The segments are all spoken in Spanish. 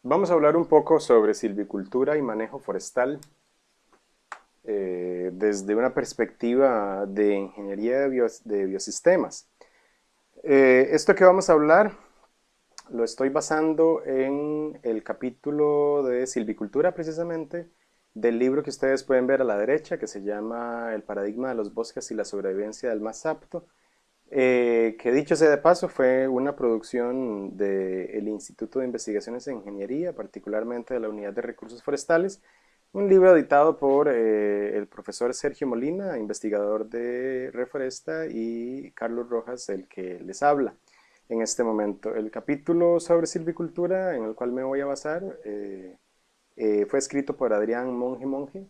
Vamos a hablar un poco sobre silvicultura y manejo forestal desde una perspectiva de ingeniería de biosistemas. Esto que vamos a hablar lo estoy basando en el capítulo de silvicultura precisamente del libro que ustedes pueden ver a la derecha que se llama El paradigma de los bosques y la sobrevivencia del más apto, que dicho sea de paso fue una producción del Instituto de Investigaciones en Ingeniería, particularmente de la Unidad de Recursos Forestales, un libro editado por el profesor Sergio Molina, investigador de Reforesta, y Carlos Rojas, el que les habla en este momento. El capítulo sobre silvicultura en el cual me voy a basar fue escrito por Adrián Monge Monge,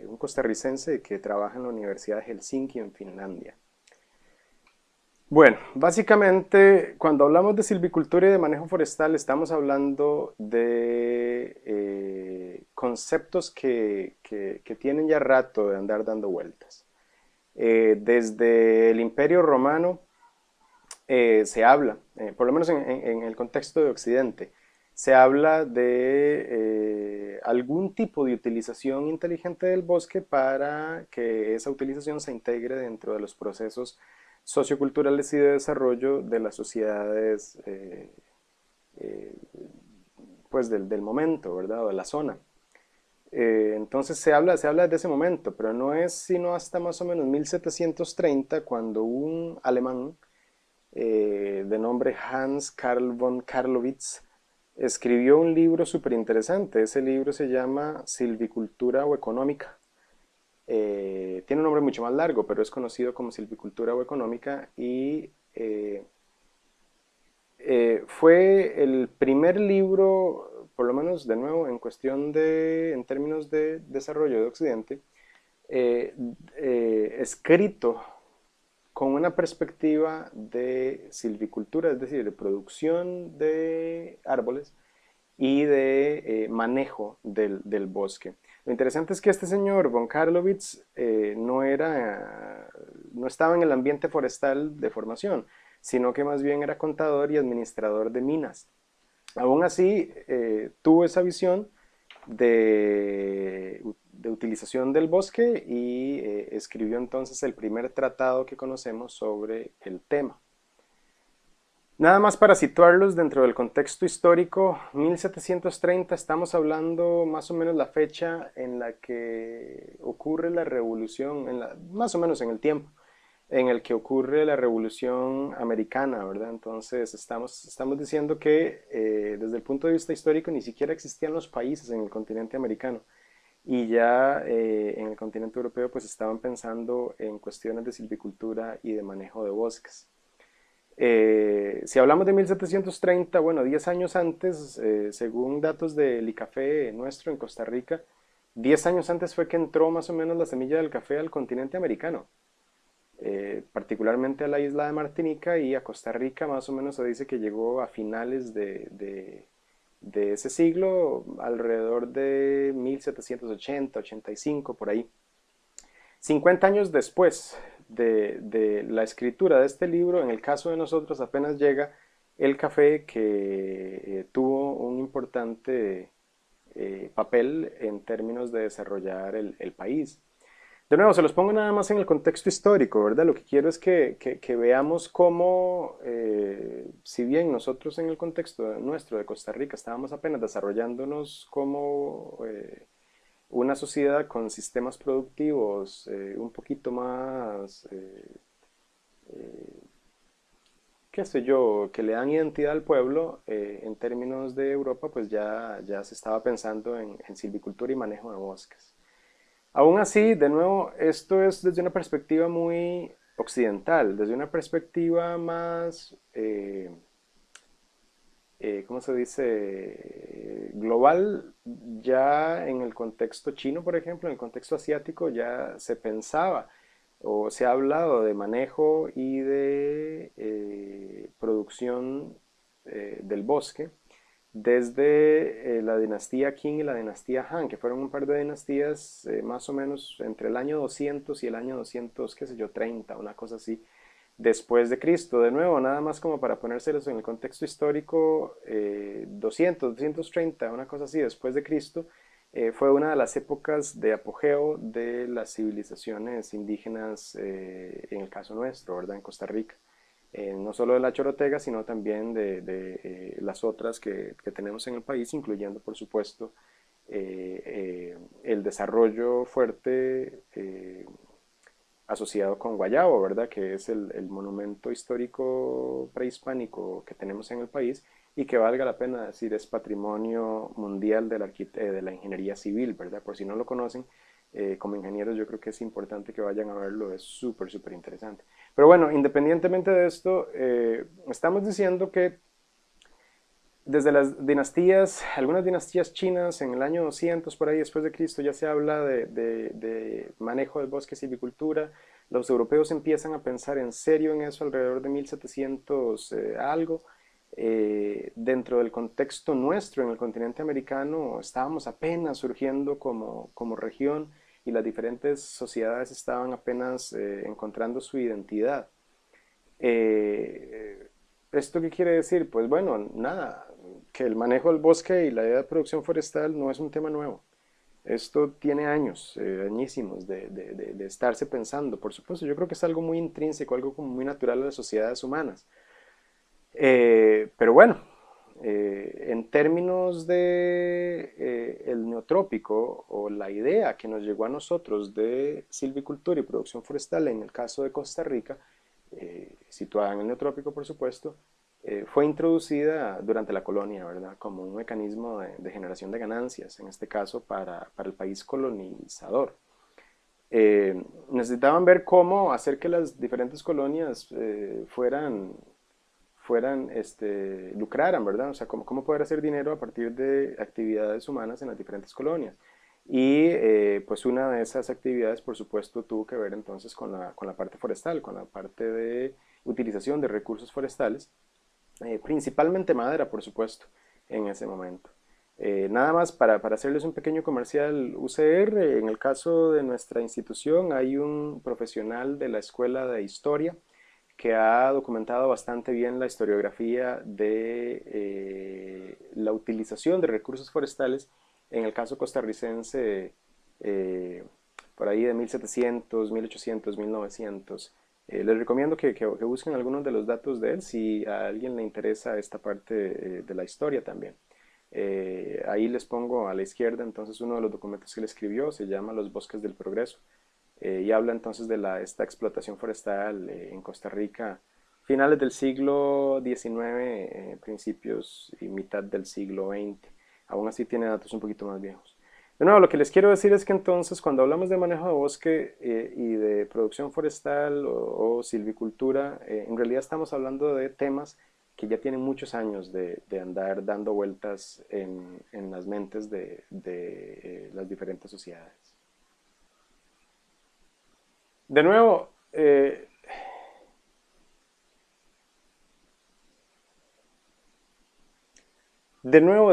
un costarricense que trabaja en la Universidad de Helsinki en Finlandia. Bueno, básicamente cuando hablamos de silvicultura y de manejo forestal estamos hablando de conceptos que tienen ya rato de andar dando vueltas. Desde el Imperio Romano se habla, por lo menos en el contexto de Occidente, se habla de algún tipo de utilización inteligente del bosque para que esa utilización se integre dentro de los procesos socioculturales y de desarrollo de las sociedades eh, pues del momento, ¿verdad? O de la zona. Entonces se habla de ese momento, pero no es sino hasta más o menos 1730 cuando un alemán de nombre Hans Karl von Karlowitz escribió un libro súper interesante. Ese libro se llama Silvicultura o Económica. Tiene un nombre mucho más largo, pero es conocido como Silvicultura o Económica y fue el primer libro, por lo menos de nuevo, en términos de desarrollo de Occidente, eh, escrito con una perspectiva de silvicultura, es decir, de producción de árboles y de manejo del bosque. Lo interesante es que este señor, von Karlowitz, no estaba en el ambiente forestal de formación, sino que más bien era contador y administrador de minas. Aún así, tuvo esa visión de utilización del bosque y escribió entonces el primer tratado que conocemos sobre el tema. Nada más para situarlos dentro del contexto histórico, 1730 estamos hablando más o menos la fecha en la que ocurre la revolución, más o menos en el tiempo en el que ocurre la revolución americana, ¿verdad? Entonces estamos diciendo que desde el punto de vista histórico ni siquiera existían los países en el continente americano y ya en el continente europeo pues estaban pensando en cuestiones de silvicultura y de manejo de bosques. Si hablamos de 1730, bueno, 10 años antes, según datos del ICAFE nuestro en Costa Rica, 10 años antes fue que entró más o menos la semilla del café al continente americano, particularmente a la isla de Martinica y a Costa Rica, más o menos se dice que llegó a finales de ese siglo, alrededor de 1780, 85, por ahí. 50 años después de la escritura de este libro, en el caso de nosotros apenas llega el café que tuvo un importante papel en términos de desarrollar el país. De nuevo, se los pongo nada más en el contexto histórico, ¿verdad? Lo que quiero es que veamos cómo, si bien nosotros en el contexto nuestro de Costa Rica estábamos apenas desarrollándonos como una sociedad con sistemas productivos un poquito más, qué sé yo, que le dan identidad al pueblo, en términos de Europa, pues ya se estaba pensando en silvicultura y manejo de bosques. Aún así, de nuevo, esto es desde una perspectiva muy occidental, desde una perspectiva más, ¿cómo se dice? Global, ya en el contexto chino, por ejemplo, en el contexto asiático, ya se pensaba o se ha hablado de manejo y de producción del bosque desde la dinastía Qing y la dinastía Han, que fueron un par de dinastías más o menos entre el año 200 y el año 200, qué sé yo, 30, una cosa así, después de Cristo. De nuevo, nada más como para ponérselos en el contexto histórico, 200, 230, una cosa así, después de Cristo, fue una de las épocas de apogeo de las civilizaciones indígenas, en el caso nuestro, ¿verdad? En Costa Rica. No solo de la Chorotega, sino también de las otras que tenemos en el país, incluyendo, por supuesto, el desarrollo fuerte asociado con Guayabo, ¿verdad? Que es el monumento histórico prehispánico que tenemos en el país y que valga la pena decir es patrimonio mundial de la ingeniería civil, ¿verdad? Por si no lo conocen, como ingenieros yo creo que es importante que vayan a verlo, es súper, súper interesante. Pero bueno, independientemente de esto, estamos diciendo que desde las dinastías, algunas dinastías chinas en el año 200 por ahí después de Cristo ya se habla de manejo del bosque y silvicultura. Los europeos empiezan a pensar en serio en eso alrededor de 1700 algo. Dentro del contexto nuestro en el continente americano estábamos apenas surgiendo como región y las diferentes sociedades estaban apenas encontrando su identidad. Eh, ¿Esto qué quiere decir? Pues bueno, nada, que el manejo del bosque y la idea de producción forestal no es un tema nuevo. Esto tiene años, añísimos de estarse pensando. Por supuesto, yo creo que es algo muy intrínseco, algo como muy natural a las sociedades humanas. Pero bueno, en términos de el neotrópico o la idea que nos llegó a nosotros de silvicultura y producción forestal en el caso de Costa Rica, situada en el neotrópico por supuesto, fue introducida durante la colonia, ¿verdad? Como un mecanismo de generación de ganancias, en este caso para el país colonizador. Necesitaban ver cómo hacer que las diferentes colonias lucraran, ¿verdad? O sea, cómo poder hacer dinero a partir de actividades humanas en las diferentes colonias. Y pues una de esas actividades, por supuesto, tuvo que ver entonces con la parte forestal, con la parte de utilización de recursos forestales, principalmente madera, por supuesto, en ese momento. Nada más para hacerles un pequeño comercial UCR, en el caso de nuestra institución hay un profesional de la Escuela de Historia que ha documentado bastante bien la historiografía de la utilización de recursos forestales en el caso costarricense, eh, por ahí de 1700, 1800, 1900. Les recomiendo que busquen algunos de los datos de él si a alguien le interesa esta parte de la historia también. Ahí les pongo a la izquierda entonces uno de los documentos que él escribió, se llama Los Bosques del Progreso, y habla entonces de esta explotación forestal en Costa Rica, finales del siglo XIX, principios y mitad del siglo XX. Aún así tiene datos un poquito más viejos. De nuevo, lo que les quiero decir es que entonces cuando hablamos de manejo de bosque y de producción forestal o silvicultura, en realidad estamos hablando de temas que ya tienen muchos años de andar dando vueltas en las mentes de las diferentes sociedades. De nuevo,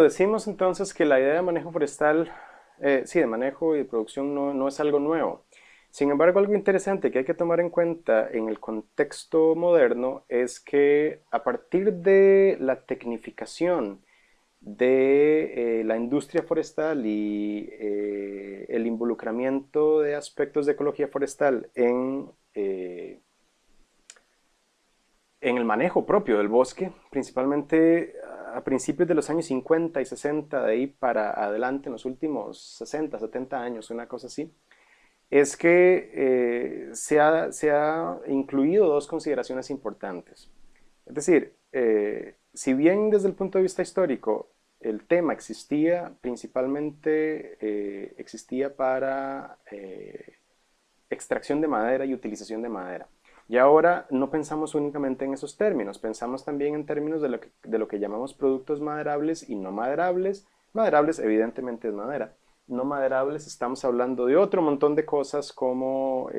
decimos entonces que la idea de manejo forestal, sí, de manejo y de producción no es algo nuevo. Sin embargo, algo interesante que hay que tomar en cuenta en el contexto moderno es que a partir de la tecnificación de la industria forestal y el involucramiento de aspectos de ecología forestal en el manejo propio del bosque, principalmente a principios de los años 50 y 60, de ahí para adelante, en los últimos 60, 70 años, una cosa así, es que se ha incluido dos consideraciones importantes. Es decir, si bien desde el punto de vista histórico el tema existía, principalmente existía para extracción de madera y utilización de madera. Y ahora no pensamos únicamente en esos términos, pensamos también en términos de lo que llamamos productos maderables y no maderables. Maderables evidentemente es madera. No maderables estamos hablando de otro montón de cosas como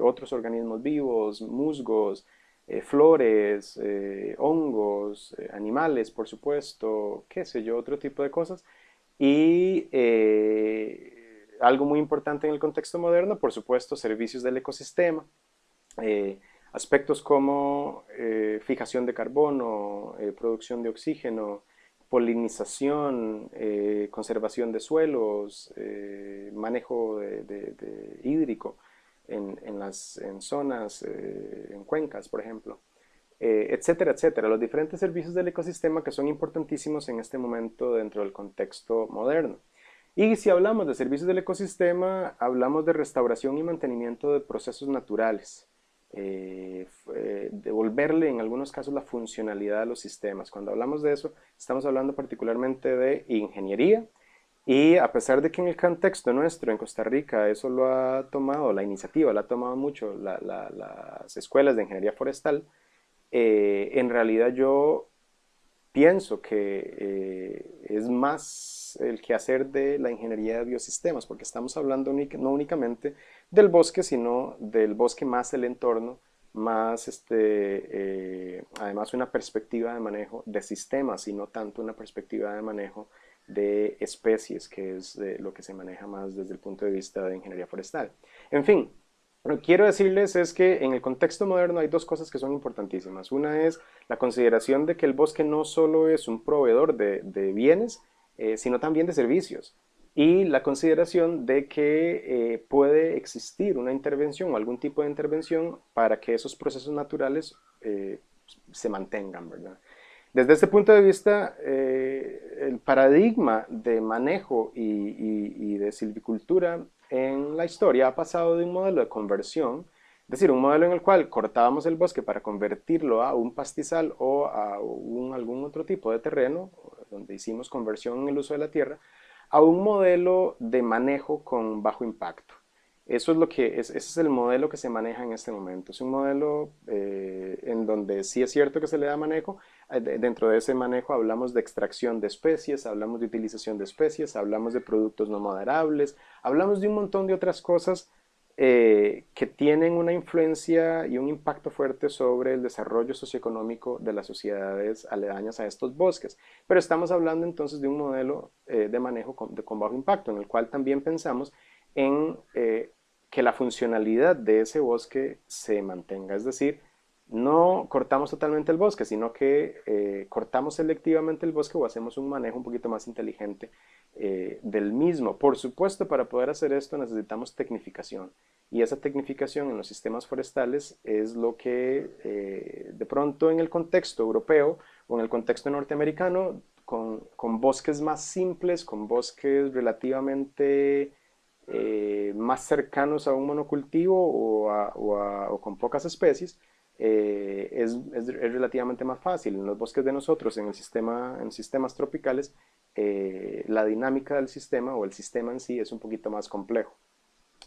otros organismos vivos, musgos, flores, hongos, animales, por supuesto, qué sé yo, otro tipo de cosas. Y algo muy importante en el contexto moderno, por supuesto, servicios del ecosistema, eh, Aspectos como fijación de carbono, producción de oxígeno, polinización, conservación de suelos, manejo hídrico en zonas, en cuencas, por ejemplo, etcétera, etcétera. Los diferentes servicios del ecosistema que son importantísimos en este momento dentro del contexto moderno. Y si hablamos de servicios del ecosistema, hablamos de restauración y mantenimiento de procesos naturales. Devolverle en algunos casos la funcionalidad a los sistemas. Cuando hablamos de eso, estamos hablando particularmente de ingeniería, y a pesar de que en el contexto nuestro, en Costa Rica, eso lo ha tomado, la iniciativa la ha tomado mucho las escuelas de ingeniería forestal, en realidad yo pienso que es más el quehacer de la ingeniería de biosistemas, porque estamos hablando no únicamente del bosque, sino del bosque más el entorno, más además una perspectiva de manejo de sistemas y no tanto una perspectiva de manejo de especies, que es lo que se maneja más desde el punto de vista de ingeniería forestal. En fin, lo que quiero decirles es que en el contexto moderno hay dos cosas que son importantísimas. Una es la consideración de que el bosque no solo es un proveedor de bienes, sino también de servicios. Y la consideración de que puede existir una intervención o algún tipo de intervención para que esos procesos naturales se mantengan, ¿verdad? Desde este punto de vista, el paradigma de manejo y de silvicultura en la historia ha pasado de un modelo de conversión, es decir, un modelo en el cual cortábamos el bosque para convertirlo a un pastizal o a algún otro tipo de terreno, donde hicimos conversión en el uso de la tierra, a un modelo de manejo con bajo impacto. Eso es ese es el modelo que se maneja en este momento. Es un modelo en donde sí es cierto que se le da manejo. Dentro de ese manejo hablamos de extracción de especies, hablamos de utilización de especies, hablamos de productos no moderables, hablamos de un montón de otras cosas que tienen una influencia y un impacto fuerte sobre el desarrollo socioeconómico de las sociedades aledañas a estos bosques. Pero estamos hablando entonces de un modelo de manejo con bajo impacto, en el cual también pensamos en que la funcionalidad de ese bosque se mantenga. Es decir, no cortamos totalmente el bosque, sino que cortamos selectivamente el bosque o hacemos un manejo un poquito más inteligente del mismo. Por supuesto, para poder hacer esto necesitamos tecnificación. Y esa tecnificación en los sistemas forestales es lo que de pronto en el contexto europeo o en el contexto norteamericano, con bosques más simples, con bosques relativamente más cercanos a un monocultivo o con pocas especies, es relativamente más fácil. En los bosques de nosotros, en sistemas tropicales, la dinámica del sistema o el sistema en sí es un poquito más complejo.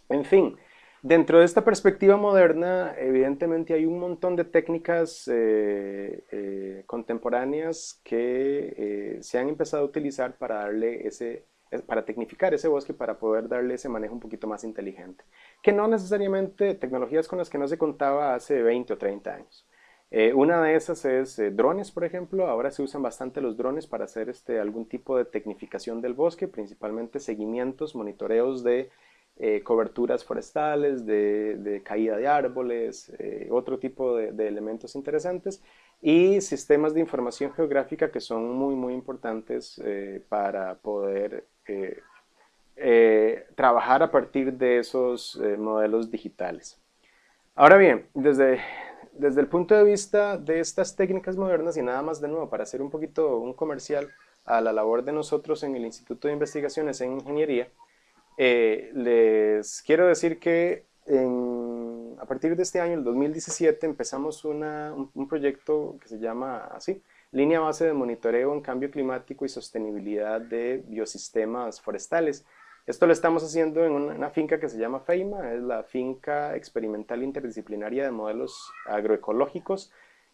En fin, dentro de esta perspectiva moderna, evidentemente hay un montón de técnicas contemporáneas que se han empezado a utilizar para para tecnificar ese bosque, para poder darle ese manejo un poquito más inteligente, que no necesariamente tecnologías con las que no se contaba hace 20 o 30 años. Una de esas es drones, por ejemplo. Ahora se usan bastante los drones para hacer algún tipo de tecnificación del bosque, principalmente seguimientos, monitoreos de coberturas forestales, de caída de árboles, otro tipo de elementos interesantes, y sistemas de información geográfica que son muy, muy importantes para poder trabajar a partir de esos modelos digitales. Ahora bien, desde el punto de vista de estas técnicas modernas, y nada más de nuevo para hacer un poquito un comercial a la labor de nosotros en el Instituto de Investigaciones en Ingeniería, les quiero decir que a partir de este año, el 2017, empezamos un proyecto que se llama así, Línea Base de Monitoreo en Cambio Climático y Sostenibilidad de Biosistemas Forestales. Esto lo estamos haciendo en una finca que se llama FEIMA, es la Finca Experimental Interdisciplinaria de Modelos Agroecológicos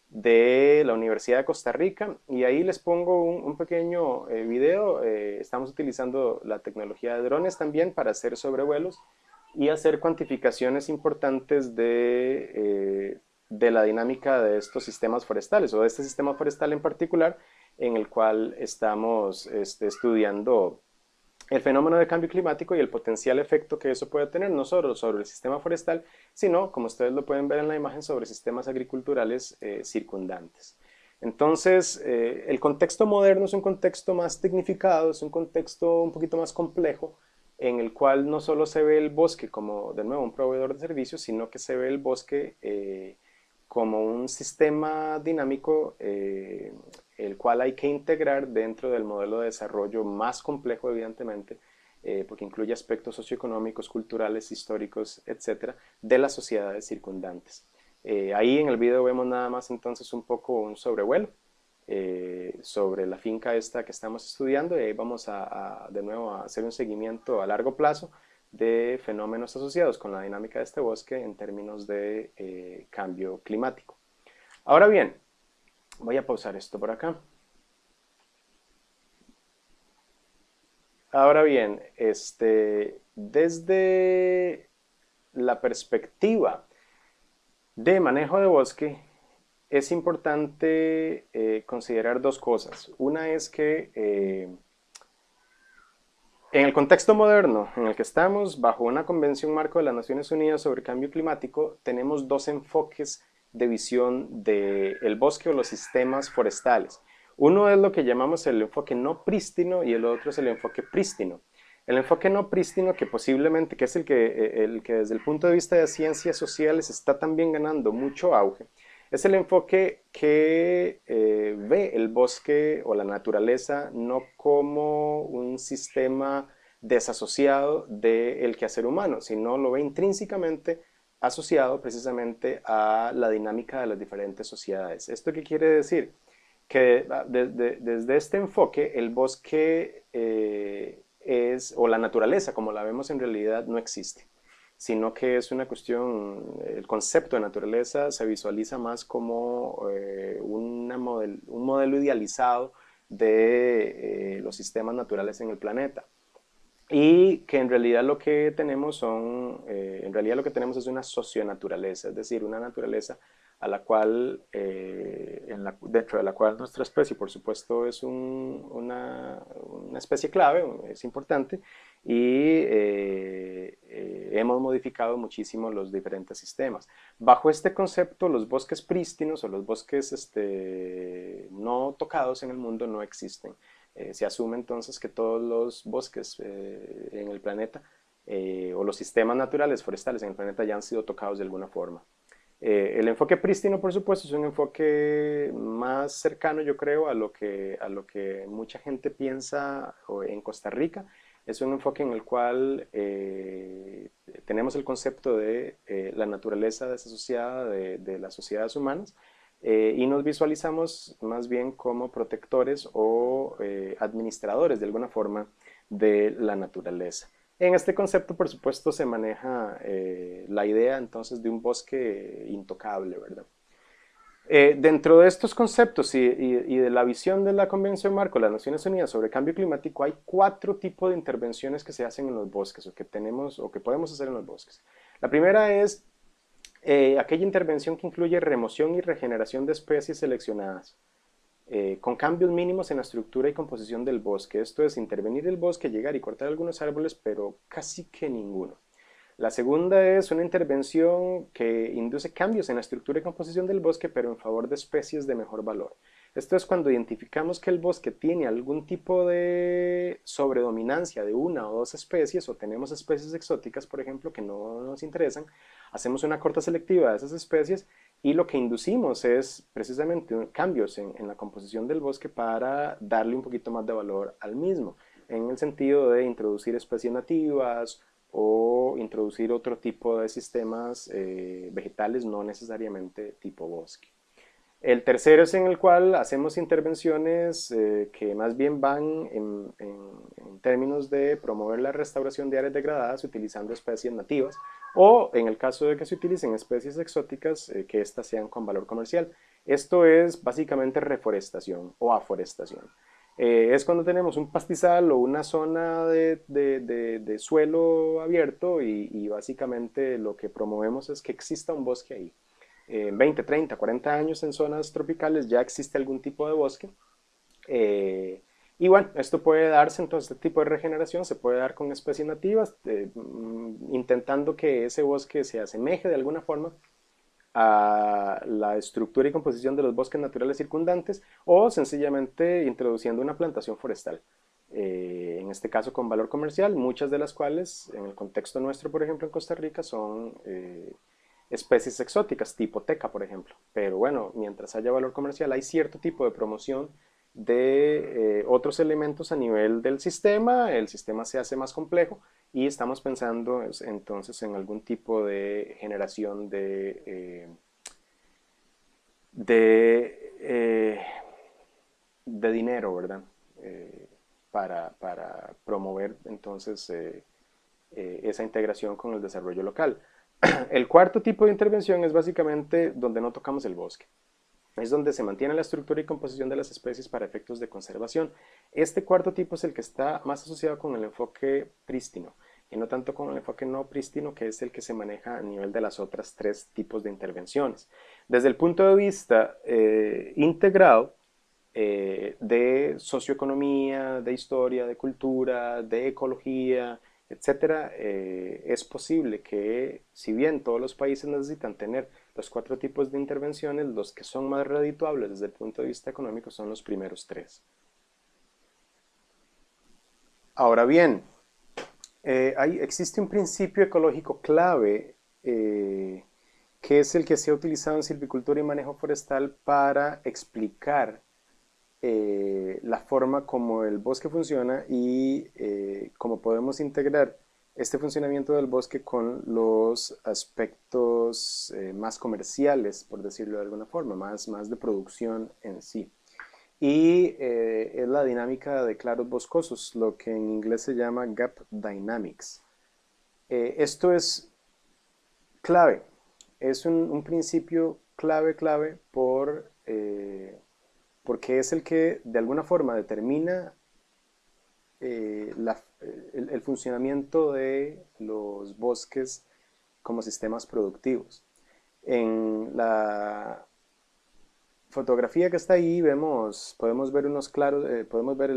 de la Universidad de Costa Rica, y ahí les pongo un pequeño video. Estamos utilizando la tecnología de drones también para hacer sobrevuelos y hacer cuantificaciones importantes de la dinámica de estos sistemas forestales, o de este sistema forestal en particular, en el cual estamos estudiando el fenómeno de cambio climático y el potencial efecto que eso puede tener, no solo sobre el sistema forestal, sino, como ustedes lo pueden ver en la imagen, sobre sistemas agriculturales circundantes. Entonces, el contexto moderno es un contexto más tecnificado, es un contexto un poquito más complejo, en el cual no solo se ve el bosque como, de nuevo, un proveedor de servicios, sino que se ve el bosque como un sistema dinámico el cual hay que integrar dentro del modelo de desarrollo más complejo, evidentemente, porque incluye aspectos socioeconómicos, culturales, históricos, etcétera, de las sociedades circundantes. Ahí en el video vemos nada más entonces un poco un sobrevuelo sobre la finca esta que estamos estudiando, y ahí vamos de nuevo a hacer un seguimiento a largo plazo de fenómenos asociados con la dinámica de este bosque en términos de cambio climático. Ahora bien, voy a pausar esto por acá. Ahora bien, desde la perspectiva de manejo de bosque, es importante considerar dos cosas. Una es que en el contexto moderno en el que estamos, bajo una convención marco de las Naciones Unidas sobre cambio climático, tenemos dos enfoques de visión del bosque o los sistemas forestales. Uno es lo que llamamos el enfoque no prístino y el otro es el enfoque prístino. El enfoque no prístino, que posiblemente, que es el que desde el punto de vista de ciencias sociales está también ganando mucho auge, es el enfoque que ve el bosque o la naturaleza no como un sistema desasociado del quehacer humano, sino lo ve intrínsecamente asociado precisamente a la dinámica de las diferentes sociedades. ¿Esto qué quiere decir? Que desde este enfoque el bosque o la naturaleza como la vemos en realidad no existe, sino que es una cuestión, el concepto de naturaleza se visualiza más como un modelo idealizado de los sistemas naturales en el planeta. Y que en realidad lo que tenemos es una socionaturaleza, es decir, una naturaleza a la cual, dentro de la cual nuestra especie, por supuesto, es una especie clave, es importante, y hemos modificado muchísimo los diferentes sistemas. Bajo este concepto, los bosques prístinos o los bosques no tocados en el mundo no existen. Se asume entonces que todos los bosques en el planeta o los sistemas naturales forestales en el planeta ya han sido tocados de alguna forma. El enfoque prístino, por supuesto, es un enfoque más cercano, yo creo, a lo que mucha gente piensa en Costa Rica. Es un enfoque en el cual tenemos el concepto de la naturaleza desasociada de las sociedades humanas, y nos visualizamos más bien como protectores o administradores de alguna forma de la naturaleza. En este concepto, por supuesto, se maneja la idea entonces de un bosque intocable, ¿verdad? Dentro de estos conceptos y de la visión de la Convención Marco de las Naciones Unidas sobre Cambio Climático, hay cuatro tipos de intervenciones que se hacen en los bosques o que tenemos o que podemos hacer en los bosques. La primera es aquella intervención que incluye remoción y regeneración de especies seleccionadas, con cambios mínimos en la estructura y composición del bosque. Esto es intervenir el bosque, llegar y cortar algunos árboles, pero casi que ninguno. La segunda es una intervención que induce cambios en la estructura y composición del bosque, pero en favor de especies de mejor valor. Esto es cuando identificamos que el bosque tiene algún tipo de sobredominancia de una o dos especies, o tenemos especies exóticas, por ejemplo, que no nos interesan, hacemos una corta selectiva de esas especies y lo que inducimos es precisamente cambios en la composición del bosque para darle un poquito más de valor al mismo, en el sentido de introducir especies nativas o introducir otro tipo de sistemas vegetales, no necesariamente tipo bosque. El tercero es en el cual hacemos intervenciones que más bien van en términos de promover la restauración de áreas degradadas utilizando especies nativas, o en el caso de que se utilicen especies exóticas, que éstas sean con valor comercial. Esto es básicamente reforestación o aforestación. Es cuando tenemos un pastizal o una zona de suelo abierto y básicamente lo que promovemos es que exista un bosque ahí. 20, 30, 40 años en zonas tropicales ya existe algún tipo de bosque, Y bueno, esto puede darse, entonces este tipo de regeneración se puede dar con especies nativas, intentando que ese bosque se asemeje de alguna forma a la estructura y composición de los bosques naturales circundantes o sencillamente introduciendo una plantación forestal. En este caso con valor comercial, muchas de las cuales en el contexto nuestro, por ejemplo en Costa Rica, son especies exóticas, tipo teca, por ejemplo. Pero bueno, mientras haya valor comercial, hay cierto tipo de promoción de otros elementos a nivel del sistema, el sistema se hace más complejo y estamos pensando entonces en algún tipo de generación de, eh, de dinero, ¿verdad? Eh, para promover entonces esa integración con el desarrollo local. El cuarto tipo de intervención es básicamente donde no tocamos el bosque. Es donde se mantiene la estructura y composición de las especies para efectos de conservación. Este cuarto tipo es el que está más asociado con el enfoque prístino y no tanto con el enfoque no prístino, que es el que se maneja a nivel de las otras tres tipos de intervenciones. Desde el punto de vista integrado, de socioeconomía, de historia, de cultura, de ecología, etcétera, es posible que, si bien todos los países necesitan tener los cuatro tipos de intervenciones, los que son más redituables desde el punto de vista económico son los primeros tres. Ahora bien, existe un principio ecológico clave que es el que se ha utilizado en silvicultura y manejo forestal para explicar la forma como el bosque funciona y cómo podemos integrar este funcionamiento del bosque con los aspectos más comerciales, por decirlo de alguna forma, más de producción en sí. Y es la dinámica de claros boscosos, lo que en inglés se llama gap dynamics. Esto es clave, es un principio clave porque es el que de alguna forma determina el funcionamiento de los bosques como sistemas productivos. En la fotografía que está ahí podemos ver unos claros, podemos ver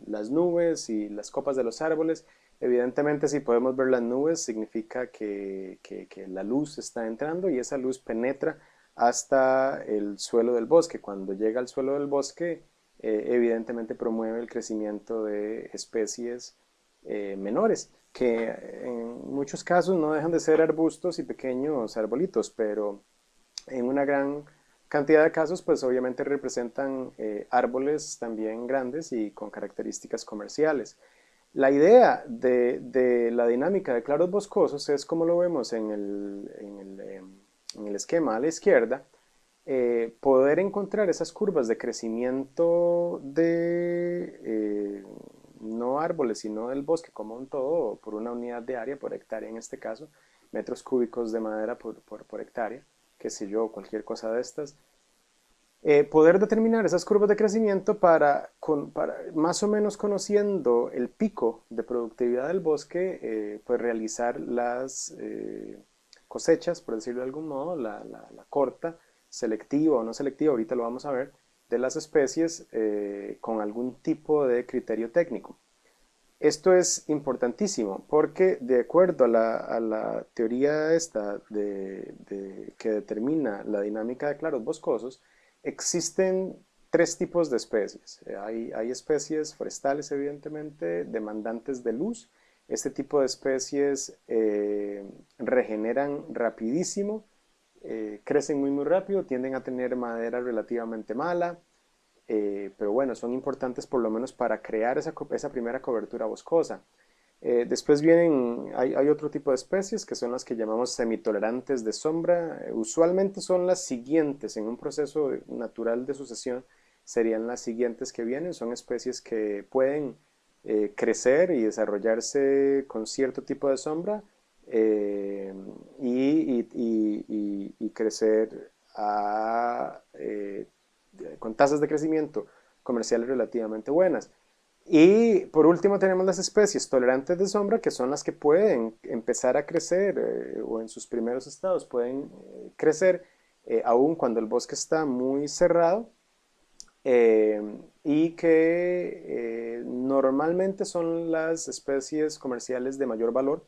las nubes y las copas de los árboles. Evidentemente, si podemos ver las nubes, significa que la luz está entrando y esa luz penetra hasta el suelo del bosque. Cuando llega al suelo del bosque, evidentemente promueve el crecimiento de especies menores, que en muchos casos no dejan de ser arbustos y pequeños arbolitos, pero en una gran cantidad de casos, pues obviamente representan árboles también grandes y con características comerciales. La idea de la dinámica de claros boscosos es como lo vemos en el esquema a la izquierda, poder encontrar esas curvas de crecimiento de no árboles, sino del bosque como un todo, por una unidad de área, por hectárea en este caso, metros cúbicos de madera por hectárea, qué sé yo, cualquier cosa de estas. Poder determinar esas curvas de crecimiento para más o menos conociendo el pico de productividad del bosque, pues realizar las cosechas, por decirlo de algún modo, la corta, selectiva o no selectiva, ahorita lo vamos a ver, de las especies con algún tipo de criterio técnico. Esto es importantísimo porque de acuerdo a la teoría esta que determina la dinámica de claros boscosos, existen tres tipos de especies. Hay especies forestales, evidentemente, demandantes de luz. Este tipo de especies regeneran rapidísimo, crecen muy rápido, tienden a tener madera relativamente mala, pero bueno, son importantes por lo menos para crear esa primera cobertura boscosa. Después hay otro tipo de especies que son las que llamamos semitolerantes de sombra. Usualmente son las siguientes en un proceso natural de sucesión, serían las siguientes que vienen. Son especies que pueden crecer y desarrollarse con cierto tipo de sombra eh, y crecer con tasas de crecimiento comerciales relativamente buenas. Y por último tenemos las especies tolerantes de sombra, que son las que pueden empezar a crecer o en sus primeros estados pueden crecer aún cuando el bosque está muy cerrado y que normalmente son las especies comerciales de mayor valor,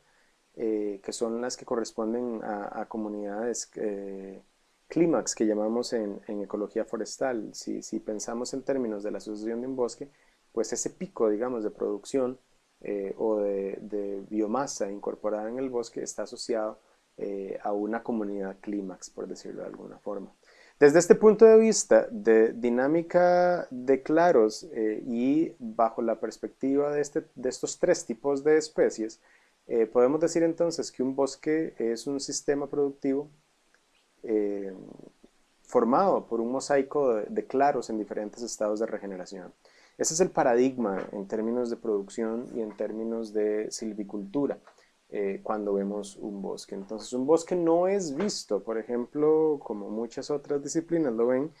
que son las que corresponden a comunidades clímax que llamamos en ecología forestal. Si pensamos en términos de la asociación de un bosque, pues ese pico, digamos, de producción o de biomasa incorporada en el bosque está asociado a una comunidad clímax, por decirlo de alguna forma. Desde este punto de vista de dinámica de claros y bajo la perspectiva de estos tres tipos de especies, podemos decir entonces que un bosque es un sistema productivo eh, formado por un mosaico de claros en diferentes estados de regeneración. Ese es el paradigma en términos de producción y en términos de silvicultura cuando vemos un bosque. Entonces un bosque no es visto, por ejemplo, como muchas otras disciplinas lo ven,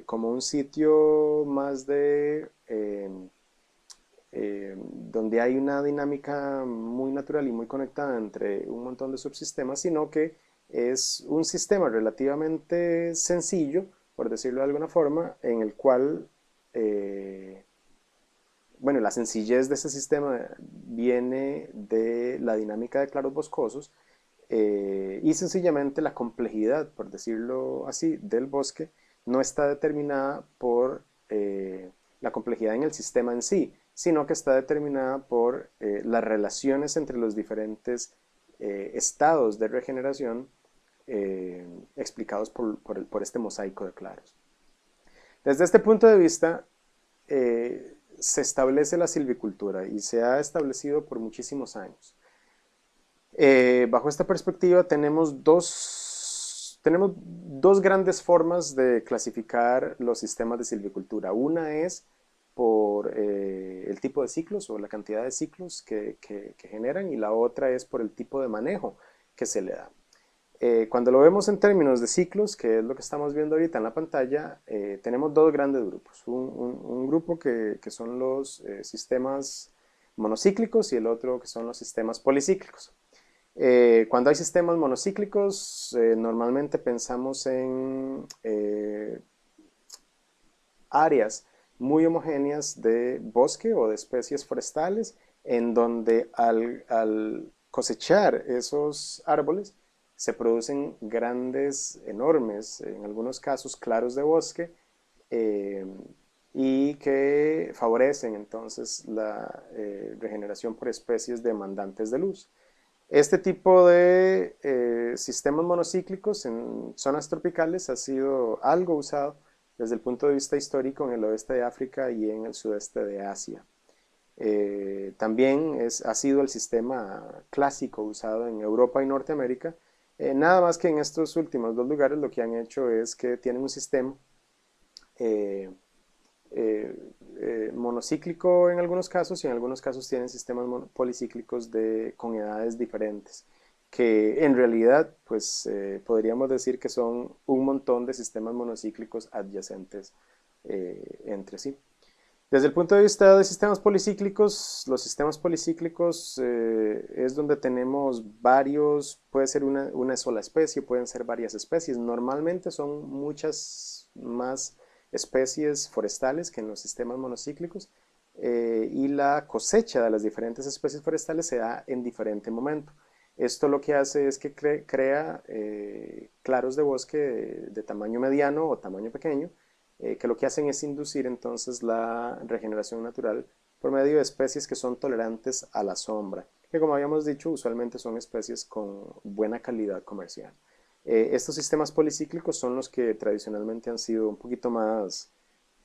como un sitio más de donde hay una dinámica muy natural y muy conectada entre un montón de subsistemas, sino que es un sistema relativamente sencillo, por decirlo de alguna forma, en el cual, bueno, la sencillez de ese sistema viene de la dinámica de claros boscosos y sencillamente la complejidad, por decirlo así, del bosque no está determinada por la complejidad en el sistema en sí, sino que está determinada por las relaciones entre los diferentes estados de regeneración explicados por este mosaico de claros. Desde este punto de vista, se establece la silvicultura y se ha establecido por muchísimos años. Bajo esta perspectiva tenemos dos grandes formas de clasificar los sistemas de silvicultura. Una es por el tipo de ciclos o la cantidad de ciclos que generan, y la otra es por el tipo de manejo que se le da. Cuando lo vemos en términos de ciclos, que es lo que estamos viendo ahorita en la pantalla, tenemos dos grandes grupos. Un grupo que son los sistemas monocíclicos y el otro que son los sistemas policíclicos. Cuando hay sistemas monocíclicos, normalmente pensamos en áreas muy homogéneas de bosque o de especies forestales, en donde al cosechar esos árboles se producen grandes, enormes, en algunos casos claros de bosque, eh, y que favorecen entonces la regeneración por especies demandantes de luz. Este tipo de sistemas monocíclicos en zonas tropicales ha sido algo usado desde el punto de vista histórico en el oeste de África y en el sudeste de Asia. También ha sido el sistema clásico usado en Europa y Norteamérica, nada más que en estos últimos dos lugares lo que han hecho es que tienen un sistema eh, monocíclico en algunos casos, y en algunos casos tienen sistemas policíclicos con edades diferentes, que en realidad pues podríamos decir que son un montón de sistemas monocíclicos adyacentes entre sí. Desde el punto de vista de sistemas policíclicos, los sistemas policíclicos es donde tenemos varios, puede ser una sola especie, pueden ser varias especies. Normalmente son muchas más especies forestales que en los sistemas monocíclicos, y la cosecha de las diferentes especies forestales se da en diferente momento. Esto lo que hace es que crea claros de bosque de tamaño mediano o tamaño pequeño, que lo que hacen es inducir entonces la regeneración natural por medio de especies que son tolerantes a la sombra, que como habíamos dicho usualmente son especies con buena calidad comercial. Estos sistemas policíclicos son los que tradicionalmente han sido un poquito más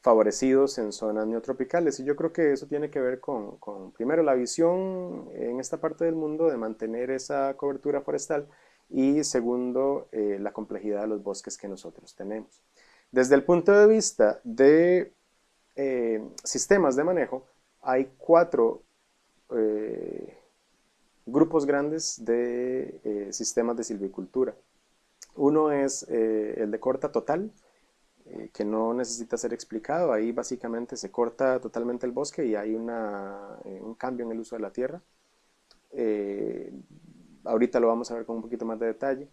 favorecidos en zonas neotropicales, y yo creo que eso tiene que ver con primero la visión en esta parte del mundo de mantener esa cobertura forestal, y segundo la complejidad de los bosques que nosotros tenemos. Desde el punto de vista de sistemas de manejo, hay cuatro grupos grandes de sistemas de silvicultura. Uno es el de corta total, que no necesita ser explicado. Ahí básicamente se corta totalmente el bosque y hay un cambio en el uso de la tierra. Ahorita lo vamos a ver con un poquito más de detalle.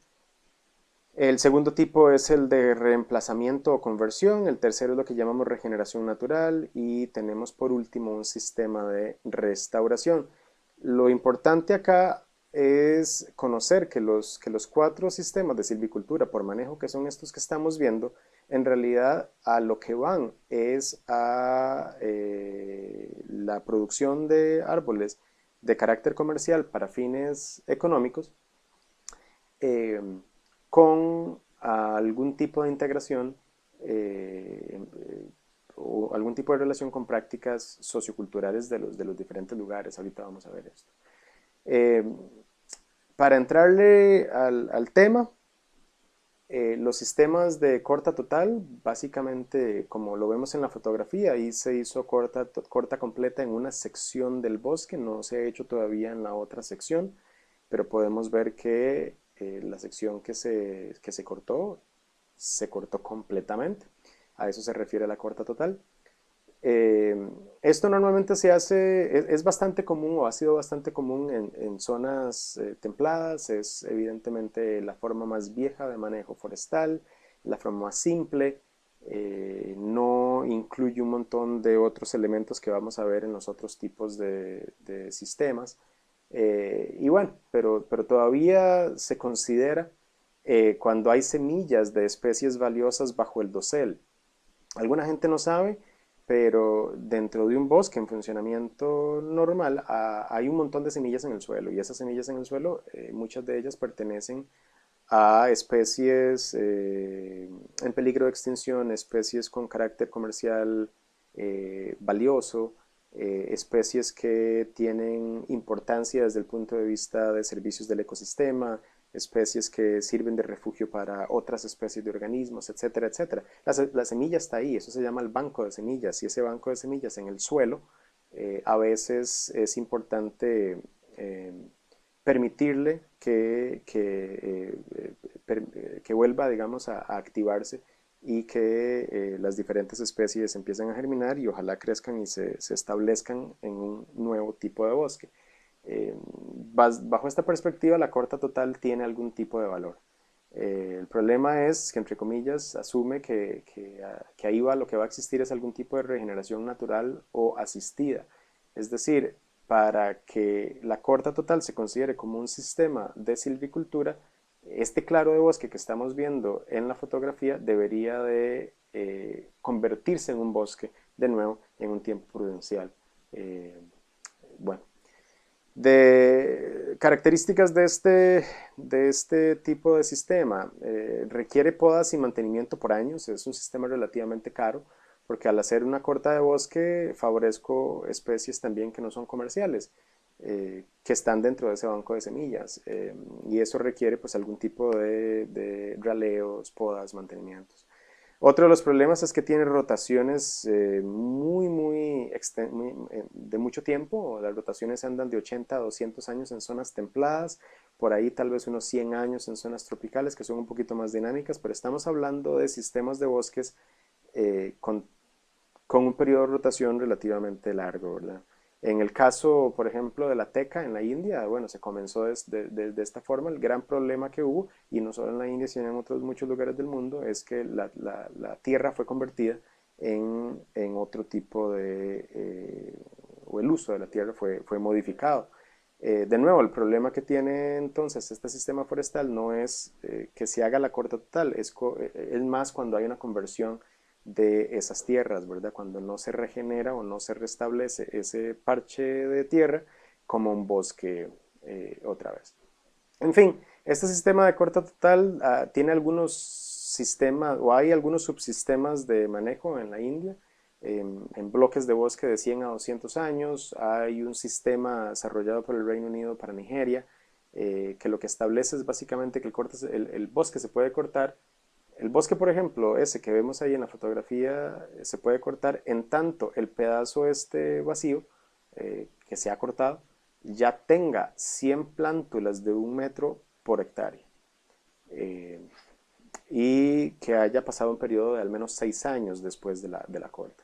El segundo tipo es el de reemplazamiento o conversión, el tercero es lo que llamamos regeneración natural y tenemos por último un sistema de restauración. Lo importante acá es conocer que los cuatro sistemas de silvicultura por manejo, que son estos que estamos viendo, en realidad a lo que van es a la producción de árboles de carácter comercial para fines económicos, eh, con algún tipo de integración o algún tipo de relación con prácticas socioculturales de los diferentes lugares. Ahorita vamos a ver esto. Eh, para entrarle al tema, los sistemas de corta total, básicamente como lo vemos en la fotografía, ahí se hizo corta completa en una sección del bosque, no se ha hecho todavía en la otra sección, pero podemos ver que la sección que se se cortó completamente. A eso se refiere la corta total. Esto normalmente se hace, es bastante común o ha sido bastante común en zonas templadas, es evidentemente la forma más vieja de manejo forestal, la forma más simple, no incluye un montón de otros elementos que vamos a ver en los otros tipos de sistemas. Y bueno, pero todavía se considera cuando hay semillas de especies valiosas bajo el dosel. Alguna gente no sabe, pero dentro de un bosque en funcionamiento normal hay un montón de semillas en el suelo y esas semillas en el suelo, muchas de ellas pertenecen a especies en peligro de extinción, especies con carácter comercial valioso, especies que tienen importancia desde el punto de vista de servicios del ecosistema, especies que sirven de refugio para otras especies de organismos, etcétera, etcétera. La semilla está ahí, eso se llama el banco de semillas, y ese banco de semillas en el suelo, a veces es importante eh, permitirle que vuelva, digamos, a activarse y que las diferentes especies empiecen a germinar y ojalá crezcan y se establezcan en un nuevo tipo de bosque. Bajo esta perspectiva, la corta total tiene algún tipo de valor. El problema es que, entre comillas, asume que ahí va, lo que va a existir es algún tipo de regeneración natural o asistida. Es decir, para que la corta total se considere como un sistema de silvicultura, este claro de bosque que estamos viendo en la fotografía debería de convertirse en un bosque de nuevo en un tiempo prudencial. Bueno, de características de este tipo de sistema, requiere podas y mantenimiento por años, es un sistema relativamente caro, porque al hacer una corta de bosque favorezco especies también que no son comerciales, que están dentro de ese banco de semillas, y eso requiere pues algún tipo de raleos, podas, mantenimientos. Otro de los problemas es que tiene rotaciones de mucho tiempo. Las rotaciones andan de 80 a 200 años en zonas templadas, por ahí tal vez unos 100 años en zonas tropicales que son un poquito más dinámicas, pero estamos hablando de sistemas de bosques con un periodo de rotación relativamente largo, ¿verdad? En el caso, por ejemplo, de la teca en la India, bueno, se comenzó de esta forma. El gran problema que hubo, y no solo en la India, sino en otros muchos lugares del mundo, es que la tierra fue convertida en otro tipo o el uso de la tierra fue modificado. De nuevo, el problema que tiene entonces este sistema forestal no es que se haga la corta total, es más cuando hay una conversión de esas tierras, ¿verdad? Cuando no se regenera o no se restablece ese parche de tierra como un bosque otra vez. En fin, este sistema de corta total tiene algunos sistemas o hay algunos subsistemas de manejo en la India, en bloques de bosque de 100 a 200 años. Hay un sistema desarrollado por el Reino Unido para Nigeria, que lo que establece es básicamente que el bosque se puede cortar. El bosque, por ejemplo, ese que vemos ahí en la fotografía, se puede cortar en tanto el pedazo este vacío que se ha cortado ya tenga 100 plántulas de 1 metro por hectárea, eh, y que haya pasado un periodo de al menos 6 años después de la corta.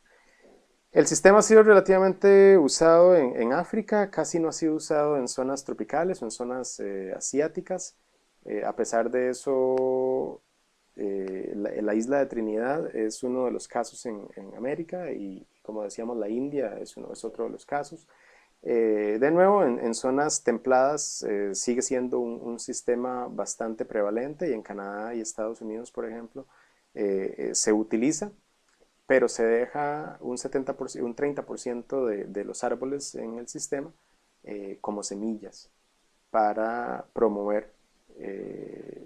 El sistema ha sido relativamente usado en África, casi no ha sido usado en zonas tropicales o en zonas asiáticas. A pesar de eso, la isla de Trinidad es uno de los casos en América y como decíamos la India es otro de los casos. De nuevo, en zonas templadas sigue siendo un sistema bastante prevalente y en Canadá y Estados Unidos, por ejemplo, se utiliza, pero se deja un 70%, un 30% de los árboles en el sistema como semillas para promover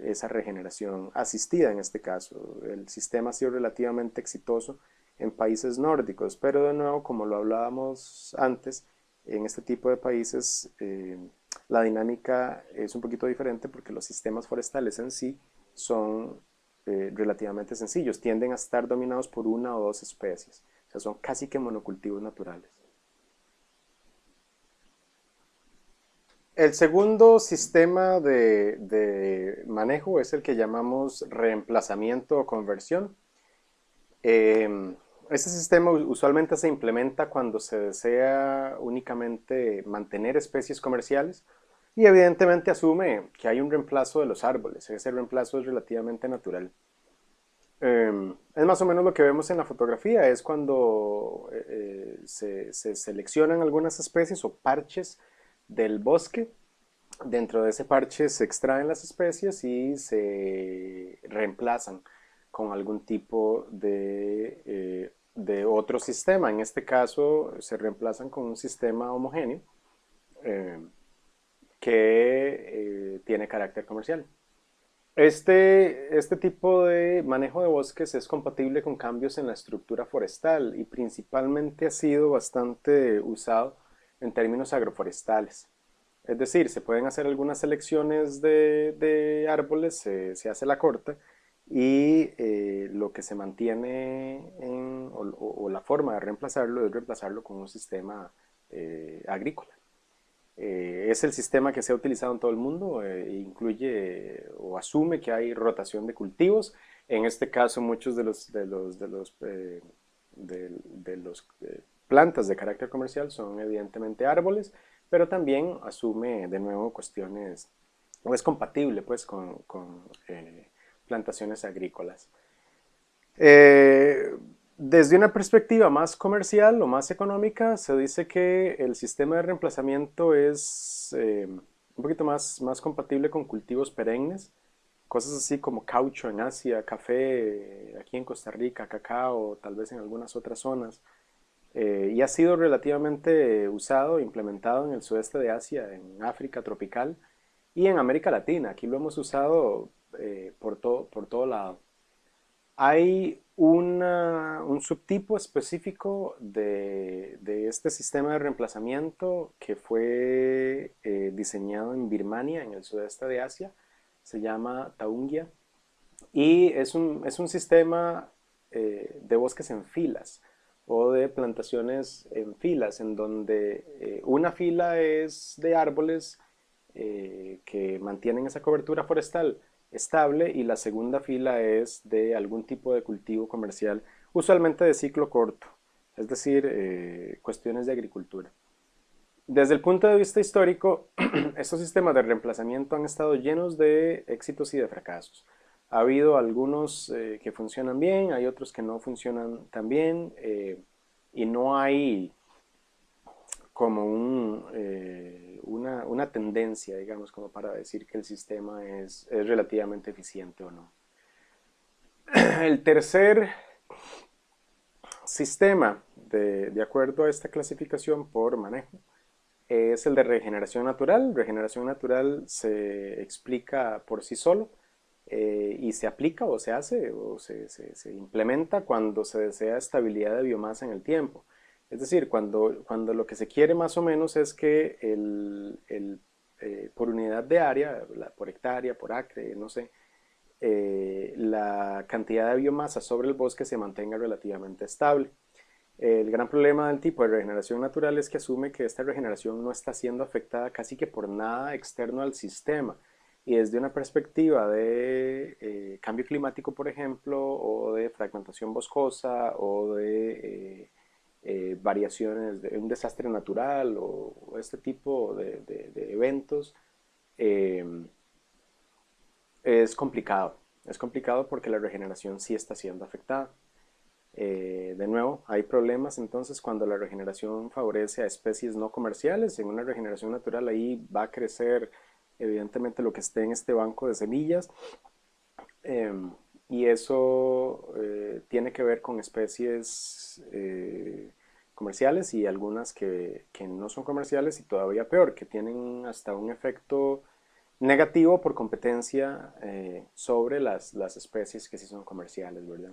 esa regeneración asistida en este caso. El sistema ha sido relativamente exitoso en países nórdicos, pero de nuevo, como lo hablábamos antes, en este tipo de países la dinámica es un poquito diferente porque los sistemas forestales en sí son relativamente sencillos, tienden a estar dominados por una o dos especies, o sea, son casi que monocultivos naturales. El segundo sistema de manejo es el que llamamos reemplazamiento o conversión. Este sistema usualmente se implementa cuando se desea únicamente mantener especies comerciales y evidentemente asume que hay un reemplazo de los árboles. Ese reemplazo es relativamente natural. Es más o menos lo que vemos en la fotografía, es cuando se seleccionan algunas especies o parches del bosque. Dentro de ese parche se extraen las especies y se reemplazan con algún tipo de otro sistema. En este caso se reemplazan con un sistema homogéneo eh, que tiene carácter comercial. Este tipo de manejo de bosques es compatible con cambios en la estructura forestal y principalmente ha sido bastante usado en términos agroforestales. Es decir, se pueden hacer algunas selecciones de árboles, se hace la corta y lo que se mantiene o la forma de reemplazarlo es reemplazarlo con un sistema agrícola. Es el sistema que se ha utilizado en todo el mundo, incluye o asume que hay rotación de cultivos. En este caso, muchos de los plantas de carácter comercial son evidentemente árboles, pero también asume de nuevo cuestiones, o es compatible pues con plantaciones agrícolas. Eh, Desde una perspectiva más comercial o más económica, se dice que el sistema de reemplazamiento es un poquito más compatible con cultivos perennes, cosas así como caucho en Asia, café aquí en Costa Rica, cacao, tal vez en algunas otras zonas, y ha sido relativamente usado, implementado en el sudeste de Asia, en África tropical y en América Latina. Aquí lo hemos usado por todo lado. Hay un subtipo específico de este sistema de reemplazamiento que fue diseñado en Birmania, en el sudeste de Asia. Se llama Taungia y es un sistema de bosques en filas o de plantaciones en filas, en donde una fila es de árboles que mantienen esa cobertura forestal estable y la segunda fila es de algún tipo de cultivo comercial, usualmente de ciclo corto, es decir, cuestiones de agricultura. Desde el punto de vista histórico, estos sistemas de reemplazamiento han estado llenos de éxitos y de fracasos. Ha habido algunos que funcionan bien, hay otros que no funcionan tan bien, y no hay como una tendencia, digamos, como para decir que el sistema es relativamente eficiente o no. El tercer sistema, de acuerdo a esta clasificación por manejo, es el de regeneración natural. Regeneración natural se explica por sí solo y se aplica o se hace o se implementa cuando se desea estabilidad de biomasa en el tiempo. Es decir, cuando lo que se quiere más o menos es que por unidad de área, por hectárea, por acre, no sé, la cantidad de biomasa sobre el bosque se mantenga relativamente estable. El gran problema del tipo de regeneración natural es que asume que esta regeneración no está siendo afectada casi que por nada externo al sistema. Y desde una perspectiva de cambio climático, por ejemplo, o de fragmentación boscosa, o de variaciones de un desastre natural, o este tipo de eventos, eh, es complicado. Es complicado porque la regeneración sí está siendo afectada. De nuevo, hay problemas entonces cuando la regeneración favorece a especies no comerciales. En una regeneración natural ahí va a crecer evidentemente lo que esté en este banco de semillas, eh, y eso tiene que ver con especies comerciales y algunas que no son comerciales y todavía peor, que tienen hasta un efecto negativo por competencia sobre las especies que sí son comerciales, ¿verdad?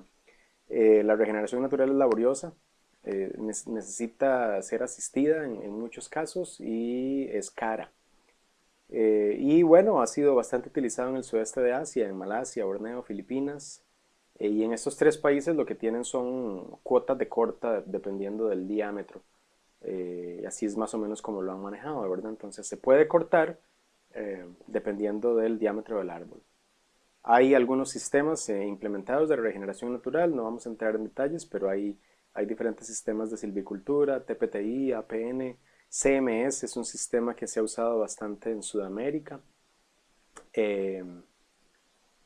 La regeneración natural es laboriosa, necesita ser asistida en muchos casos y es cara. Y bueno, ha sido bastante utilizado en el sudeste de Asia, en Malasia, Borneo, Filipinas. Y en estos tres países lo que tienen son cuotas de corta dependiendo del diámetro. Así es más o menos como lo han manejado, ¿verdad? Entonces se puede cortar dependiendo del diámetro del árbol. Hay algunos sistemas implementados de regeneración natural, no vamos a entrar en detalles, pero hay diferentes sistemas de silvicultura, TPTI, APN, CMS es un sistema que se ha usado bastante en Sudamérica, eh,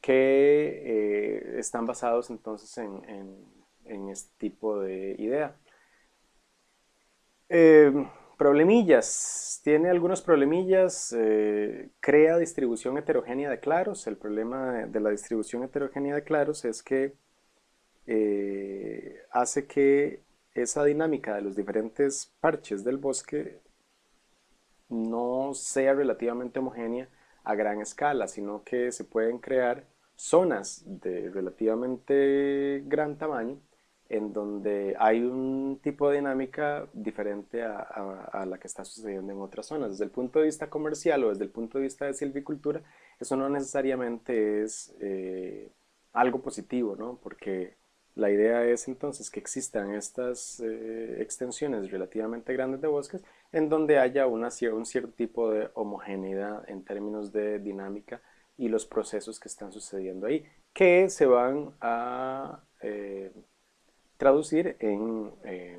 que están basados entonces en este tipo de idea. Eh, Problemillas, tiene algunos problemillas, crea distribución heterogénea de claros. El problema de la distribución heterogénea de claros es que hace que esa dinámica de los diferentes parches del bosque no sea relativamente homogénea a gran escala, sino que se pueden crear zonas de relativamente gran tamaño en donde hay un tipo de dinámica diferente a la que está sucediendo en otras zonas. Desde el punto de vista comercial o desde el punto de vista de silvicultura, eso no necesariamente es algo positivo, ¿no? Porque la idea es entonces que existan estas extensiones relativamente grandes de bosques en donde haya un cierto tipo de homogeneidad en términos de dinámica y los procesos que están sucediendo ahí, que se van a traducir en, eh,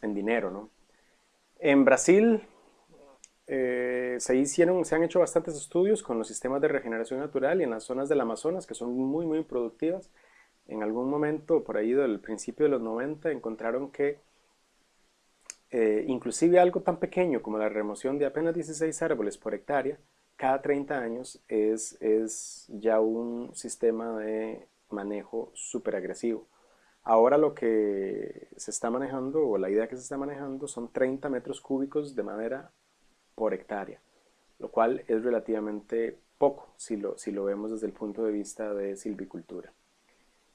en dinero, ¿no? En Brasil se han hecho bastantes estudios con los sistemas de regeneración natural y en las zonas del Amazonas que son muy, muy productivas. En algún momento, por ahí del principio de los 90, encontraron que inclusive algo tan pequeño como la remoción de apenas 16 árboles por hectárea cada 30 años es ya un sistema de manejo súper agresivo. Ahora lo que se está manejando, o la idea que se está manejando, son 30 metros cúbicos de madera por hectárea, lo cual es relativamente poco si lo vemos desde el punto de vista de silvicultura.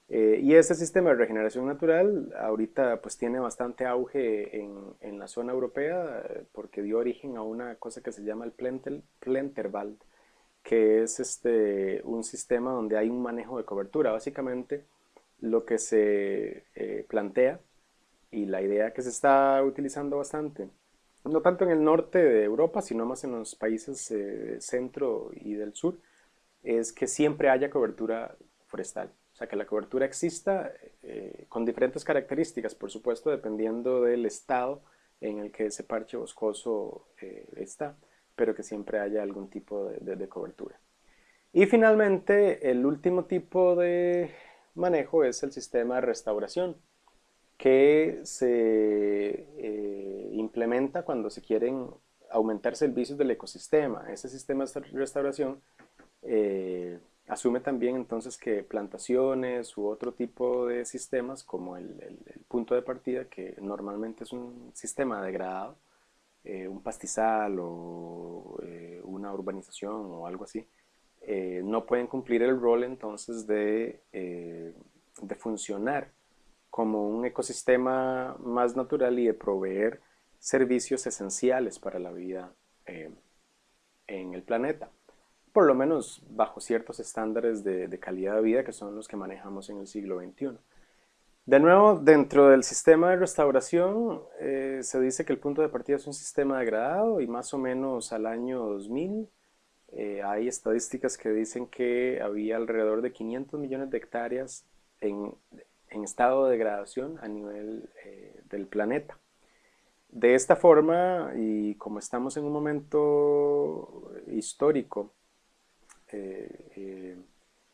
Y este sistema de regeneración natural ahorita pues tiene bastante auge en la zona europea porque dio origen a una cosa que se llama el Plenterwald, que es un sistema donde hay un manejo de cobertura. Básicamente lo que se plantea y la idea que se está utilizando bastante, no tanto en el norte de Europa, sino más en los países centro y del sur, es que siempre haya cobertura forestal. O sea, que la cobertura exista con diferentes características, por supuesto, dependiendo del estado en el que ese parche boscoso está, pero que siempre haya algún tipo de cobertura. Y finalmente, el último tipo de manejo es el sistema de restauración, que se implementa cuando se quieren aumentar servicios del ecosistema. Ese sistema de restauración asume también entonces que plantaciones u otro tipo de sistemas como el punto de partida, que normalmente es un sistema degradado, un pastizal o una urbanización o algo así, no pueden cumplir el rol entonces de funcionar como un ecosistema más natural y de proveer servicios esenciales para la vida en el planeta, por lo menos bajo ciertos estándares de calidad de vida que son los que manejamos en el siglo XXI. De nuevo, dentro del sistema de restauración se dice que el punto de partida es un sistema degradado y más o menos al año 2000 hay estadísticas que dicen que había alrededor de 500 millones de hectáreas en estado de degradación a nivel del planeta. De esta forma, y como estamos en un momento histórico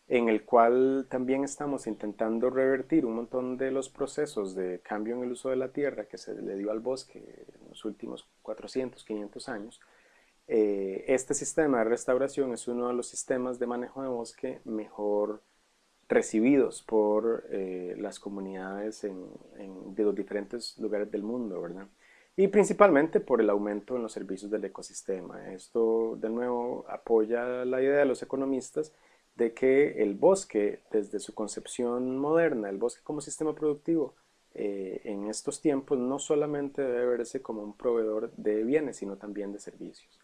en el cual también estamos intentando revertir un montón de los procesos de cambio en el uso de la tierra que se le dio al bosque en los últimos 400, 500 años. Este sistema de restauración es uno de los sistemas de manejo de bosque mejor recibidos por las comunidades de los diferentes lugares del mundo, ¿verdad? Y principalmente por el aumento en los servicios del ecosistema. Esto, de nuevo, apoya la idea de los economistas de que el bosque, desde su concepción moderna, el bosque como sistema productivo, en estos tiempos no solamente debe verse como un proveedor de bienes, sino también de servicios.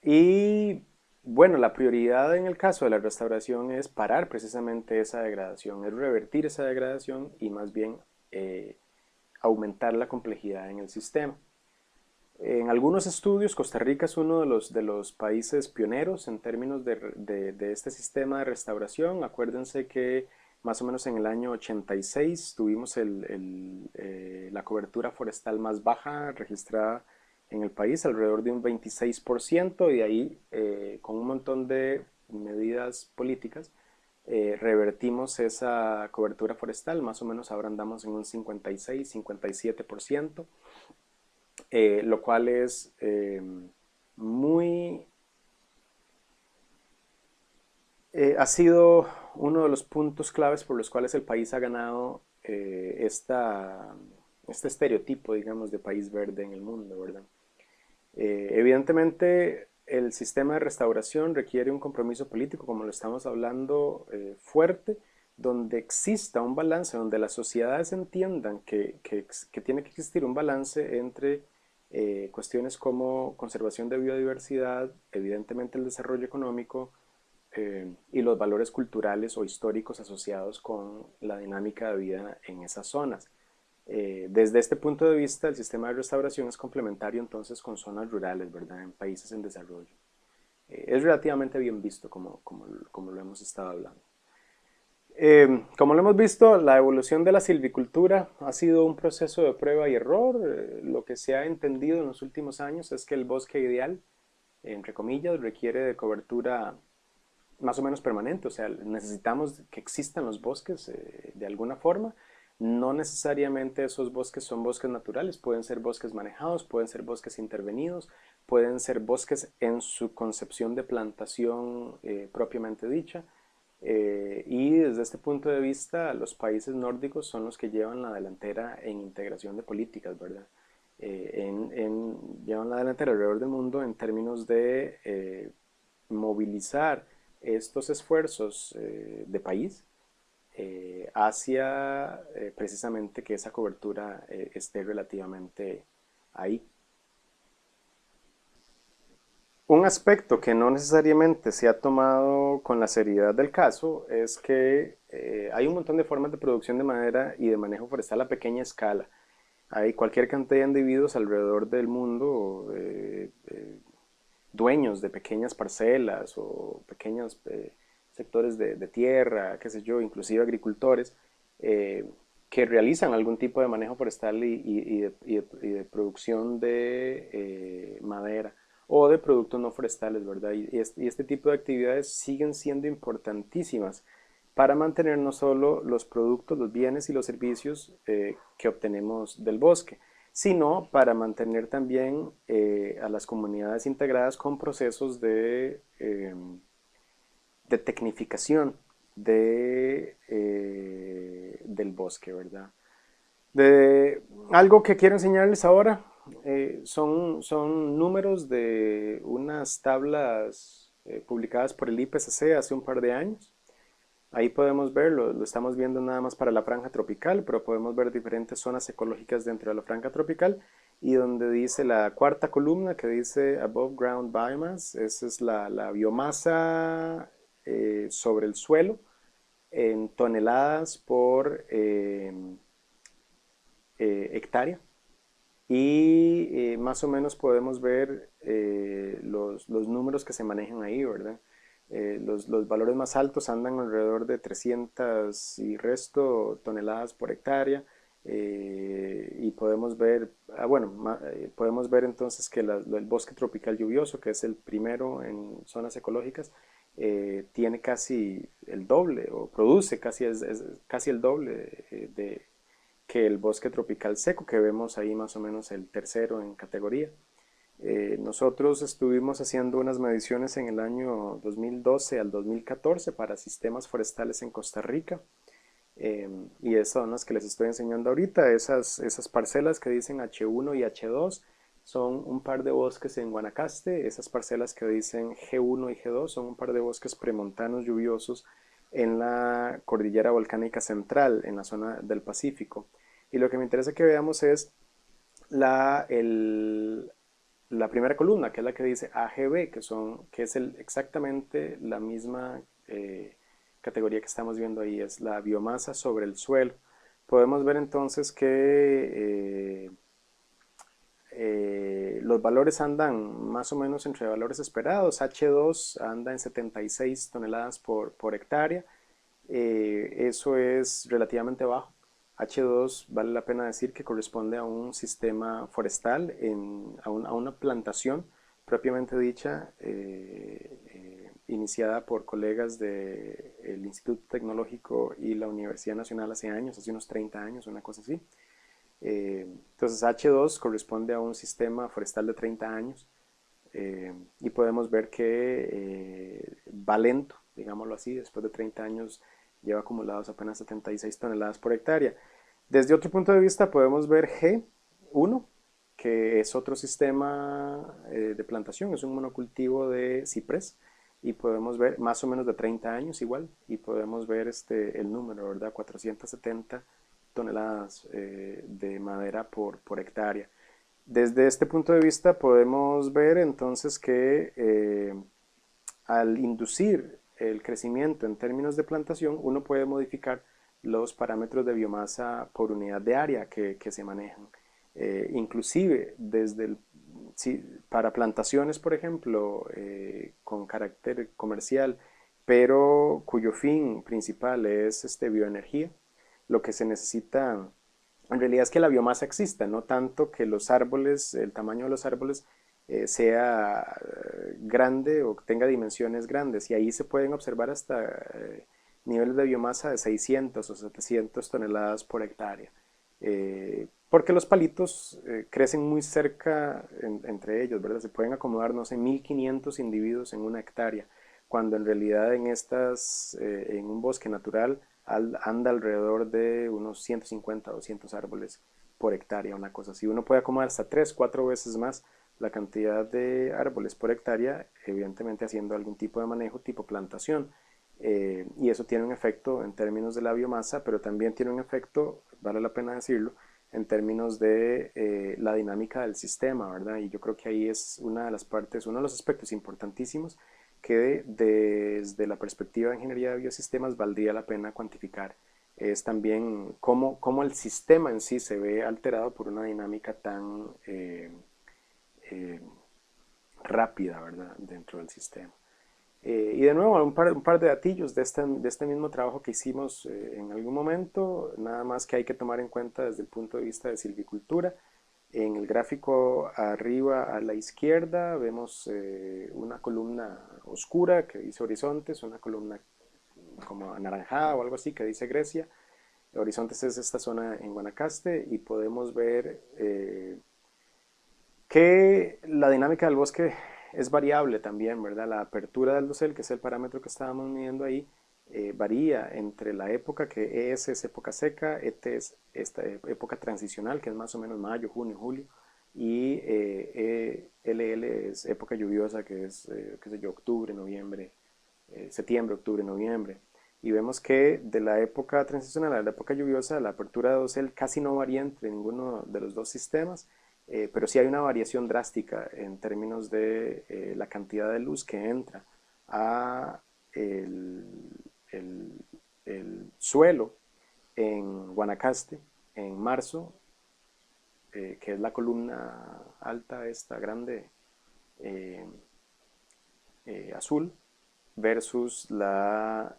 Y bueno, la prioridad en el caso de la restauración es parar precisamente esa degradación, es revertir esa degradación y más bien aumentar la complejidad en el sistema. En algunos estudios, Costa Rica es uno de los países pioneros en términos de este sistema de restauración. Acuérdense que más o menos en el año 86 tuvimos la cobertura forestal más baja registrada en el país, alrededor de un 26%, y de ahí, con un montón de medidas políticas, revertimos esa cobertura forestal. Más o menos ahora andamos en un 56, 57%. Lo cual es muy... ha sido uno de los puntos claves por los cuales el país ha ganado este estereotipo, digamos, de país verde en el mundo, ¿verdad? Evidentemente, el sistema de restauración requiere un compromiso político, como lo estamos hablando, fuerte, donde exista un balance, donde las sociedades entiendan que tiene que existir un balance entre cuestiones como conservación de biodiversidad, evidentemente el desarrollo económico y los valores culturales o históricos asociados con la dinámica de vida en esas zonas. Desde este punto de vista, el sistema de restauración es complementario entonces con zonas rurales, ¿verdad? En países en desarrollo. Es relativamente bien visto como lo hemos estado hablando. Como lo hemos visto, la evolución de la silvicultura ha sido un proceso de prueba y error. Lo que se ha entendido en los últimos años es que el bosque ideal, entre comillas, requiere de cobertura más o menos permanente, o sea, necesitamos que existan los bosques de alguna forma. No necesariamente esos bosques son bosques naturales, pueden ser bosques manejados, pueden ser bosques intervenidos, pueden ser bosques en su concepción de plantación propiamente dicha. Y desde este punto de vista, los países nórdicos son los que llevan la delantera en integración de políticas, ¿verdad? Llevan la delantera alrededor del mundo en términos de movilizar estos esfuerzos de país hacia precisamente que esa cobertura esté relativamente ahí. Un aspecto que no necesariamente se ha tomado con la seriedad del caso es que hay un montón de formas de producción de madera y de manejo forestal a pequeña escala. Hay cualquier cantidad de individuos alrededor del mundo, dueños de pequeñas parcelas o pequeños sectores de tierra, qué sé yo, inclusive agricultores, que realizan algún tipo de manejo forestal y de producción de madera o de productos no forestales, ¿verdad? Y este tipo de actividades siguen siendo importantísimas para mantener no solo los productos, los bienes y los servicios que obtenemos del bosque, sino para mantener también a las comunidades integradas con procesos de tecnificación del bosque, ¿verdad? Algo que quiero enseñarles ahora son números de unas tablas publicadas por el IPCC hace un par de años. Ahí podemos verlo, lo estamos viendo nada más para la franja tropical, pero podemos ver diferentes zonas ecológicas dentro de la franja tropical, y donde dice la cuarta columna que dice Above Ground Biomass, esa es la biomasa sobre el suelo en toneladas por hectárea. Y más o menos podemos ver los números que se manejan ahí, ¿verdad? Los valores más altos andan alrededor de 300 y resto toneladas por hectárea. y podemos ver, podemos ver entonces que el bosque tropical lluvioso, que es el primero en zonas ecológicas, tiene casi el doble o produce es casi el doble que el bosque tropical seco, que vemos ahí más o menos el tercero en categoría. Nosotros estuvimos haciendo unas mediciones en el año 2012 al 2014 para sistemas forestales en Costa Rica. Y esas son las que les estoy enseñando ahorita. Esas parcelas que dicen H1 y H2 son un par de bosques en Guanacaste. Esas parcelas que dicen G1 y G2 son un par de bosques premontanos lluviosos en la cordillera volcánica central, en la zona del Pacífico. Y lo que me interesa que veamos es la, el, la primera columna, que es la que dice AGB, que es exactamente la misma categoría que estamos viendo ahí, es la biomasa sobre el suelo. Podemos ver entonces que los valores andan más o menos entre valores esperados. H2 anda en 76 toneladas por hectárea. Eso es relativamente bajo. H2 vale la pena decir que corresponde a un sistema forestal, a una plantación propiamente dicha, iniciada por colegas del Instituto Tecnológico y la Universidad Nacional hace años, hace unos 30 años, una cosa así. Entonces H2 corresponde a un sistema forestal de 30 años, y podemos ver que va lento, digámoslo así, después de 30 años lleva acumulados apenas 76 toneladas por hectárea. Desde otro punto de vista podemos ver G1, que es otro sistema de plantación, es un monocultivo de ciprés, y podemos ver más o menos de 30 años igual, y podemos ver el número, ¿verdad? 470 toneladas de madera por hectárea. Desde este punto de vista podemos ver entonces que al inducir el crecimiento en términos de plantación, uno puede modificar los parámetros de biomasa por unidad de área que se manejan. Inclusive si, para plantaciones, por ejemplo, con carácter comercial, pero cuyo fin principal es bioenergía, lo que se necesita en realidad es que la biomasa exista, no tanto que los árboles, el tamaño de los árboles sea grande o tenga dimensiones grandes. Y ahí se pueden observar hasta niveles de biomasa de 600 o 700 toneladas por hectárea. Porque los palitos crecen muy cerca entre ellos, ¿verdad? Se pueden acomodar, no sé, 1500 individuos en una hectárea, cuando en realidad en un bosque natural anda alrededor de unos 150 o 200 árboles por hectárea, una cosa así. Uno puede acomodar hasta 3, 4 veces más la cantidad de árboles por hectárea, evidentemente haciendo algún tipo de manejo tipo plantación. Y eso tiene un efecto en términos de la biomasa, pero también tiene un efecto, vale la pena decirlo, en términos de la dinámica del sistema, ¿verdad? Y yo creo que ahí es una de las partes, uno de los aspectos importantísimos que desde la perspectiva de ingeniería de biosistemas valdría la pena cuantificar. Es también cómo el sistema en sí se ve alterado por una dinámica tan eh, rápida, ¿verdad?, dentro del sistema. Y de nuevo, un par de datillos de este mismo trabajo que hicimos en algún momento, nada más que hay que tomar en cuenta desde el punto de vista de silvicultura. En el gráfico arriba a la izquierda vemos una columna oscura que dice Horizontes, una columna como anaranjada o algo así que dice Grecia. Horizontes es esta zona en Guanacaste, y podemos ver que la dinámica del bosque es variable también, ¿verdad? La apertura del dosel, que es el parámetro que estábamos midiendo ahí, varía entre la época que ES es época seca, ET es esta época transicional, que es más o menos mayo, junio, julio, y LL es época lluviosa, que es, qué sé yo, octubre, noviembre, septiembre, octubre, noviembre. Y vemos que de la época transicional a la época lluviosa, la apertura de dosel casi no varía entre ninguno de los dos sistemas, pero sí hay una variación drástica en términos de la cantidad de luz que entra a el, el, el suelo en Guanacaste en marzo, que es la columna alta, esta grande, azul, versus la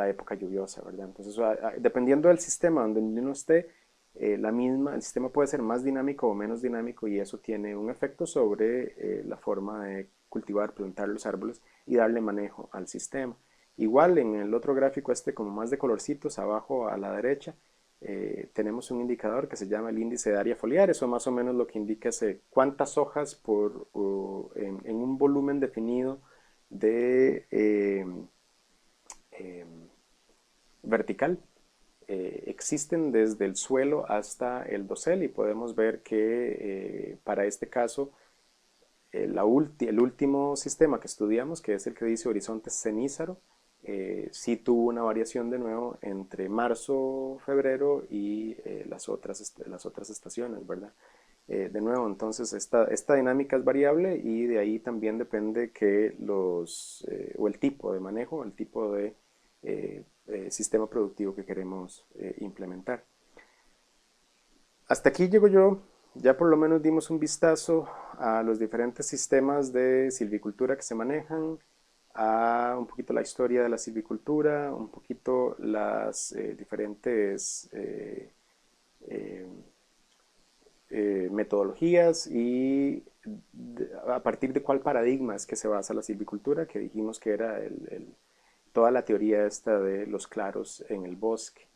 época lluviosa, ¿verdad? Entonces, dependiendo del sistema donde uno esté, el sistema puede ser más dinámico o menos dinámico y eso tiene un efecto sobre la forma de cultivar, plantar los árboles y darle manejo al sistema. Igual en el otro gráfico este como más de colorcitos abajo a la derecha tenemos un indicador que se llama el índice de área foliar. Eso más o menos lo que indica es cuántas hojas en un volumen definido de eh, vertical existen desde el suelo hasta el dosel y podemos ver que para este caso el último sistema que estudiamos, que es el que dice horizonte cenízaro, sí tuvo una variación de nuevo entre marzo, febrero y las otras estaciones, ¿verdad? De nuevo, entonces esta dinámica es variable y de ahí también depende que o el tipo de manejo, el tipo de sistema productivo que queremos implementar. Hasta aquí llego yo. Ya por lo menos dimos un vistazo a los diferentes sistemas de silvicultura que se manejan, a un poquito la historia de la silvicultura, un poquito las diferentes eh, metodologías y a partir de cuál paradigma es que se basa la silvicultura, que dijimos que era toda la teoría esta de los claros en el bosque.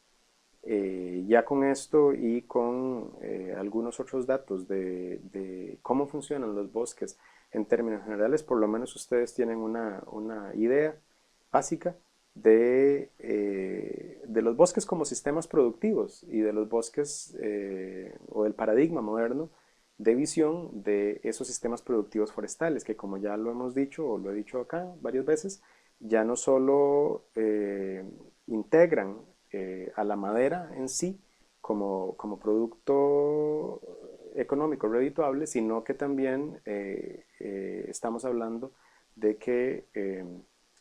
Ya con esto y con algunos otros datos de cómo funcionan los bosques en términos generales, por lo menos ustedes tienen una idea básica de los bosques como sistemas productivos y de los bosques o del paradigma moderno de visión de esos sistemas productivos forestales, que como ya lo hemos dicho o lo he dicho acá varias veces, ya no solo integran a la madera en sí como producto económico redituable, sino que también estamos hablando de que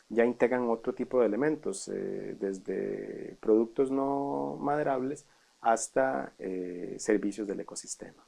ya integran otro tipo de elementos, desde productos no maderables hasta servicios del ecosistema.